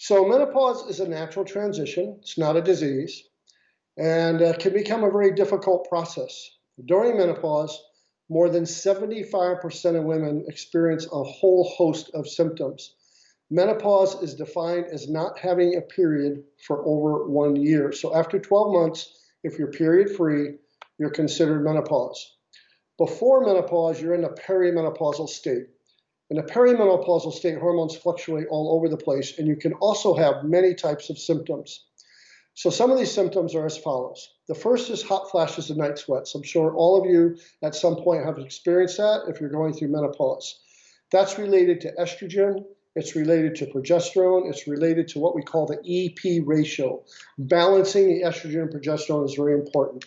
So menopause is a natural transition. It's not a disease, and can become a very difficult process. During menopause, more than 75% of women experience a whole host of symptoms. Menopause is defined as not having a period for over 1 year. So after 12 months, if you're period free, you're considered menopause. Before menopause, you're in a perimenopausal state. In a perimenopausal state, hormones fluctuate all over the place, and you can also have many types of symptoms. So some of these symptoms are as follows. The first is hot flashes and night sweats. I'm sure all of you at some point have experienced that if you're going through menopause. That's related to estrogen. It's related to progesterone. It's related to what we call the EP ratio. Balancing the estrogen and progesterone is very important.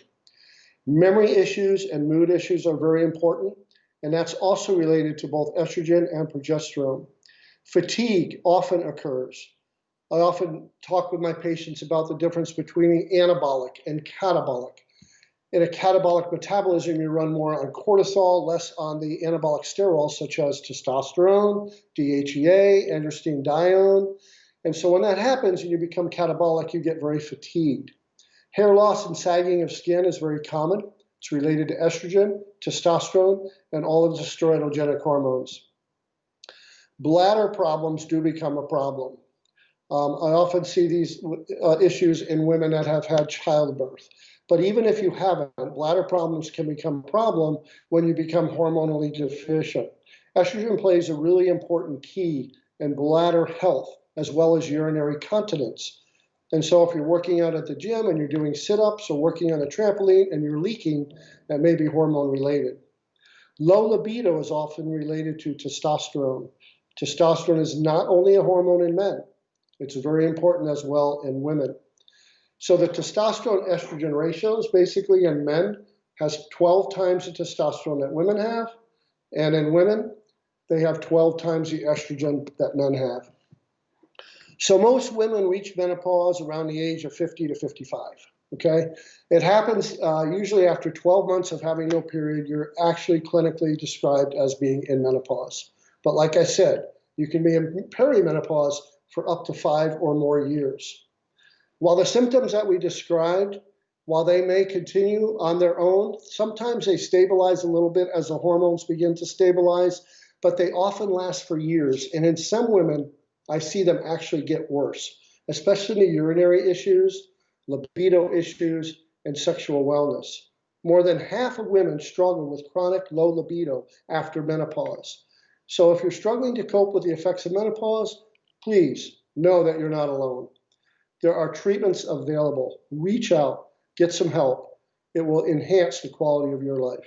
Memory issues and mood issues are very important, and that's also related to both estrogen and progesterone. Fatigue often occurs. I often talk with my patients about the difference between the anabolic and catabolic. In a catabolic metabolism, you run more on cortisol, less on the anabolic steroids such as testosterone, DHEA, androstenedione. And so when that happens and you become catabolic, you get very fatigued. Hair loss and sagging of skin is very common. It's related to estrogen, testosterone, and all of the steroidogenic hormones. Bladder problems do become a problem. I often see these issues in women that have had childbirth. But even if you haven't, bladder problems can become a problem when you become hormonally deficient. Estrogen plays a really important key in bladder health as well as urinary continence. And so if you're working out at the gym and you're doing sit-ups or working on a trampoline and you're leaking, that may be hormone related. Low libido is often related to testosterone. Testosterone is not only a hormone in men, it's very important as well in women. So the testosterone-estrogen ratios basically in men has 12 times the testosterone that women have, and in women, they have 12 times the estrogen that men have. So most women reach menopause around the age of 50 to 55, okay? It happens usually after 12 months of having no period, you're actually clinically described as being in menopause. But like I said, you can be in perimenopause for up to 5 or more years. While the symptoms that we described, while they may continue on their own, sometimes they stabilize a little bit as the hormones begin to stabilize, but they often last for years. And in some women, I see them actually get worse, especially the urinary issues, libido issues, and sexual wellness. More than half of women struggle with chronic low libido after menopause. So if you're struggling to cope with the effects of menopause, please know that you're not alone. There are treatments available. Reach out, get some help. It will enhance the quality of your life.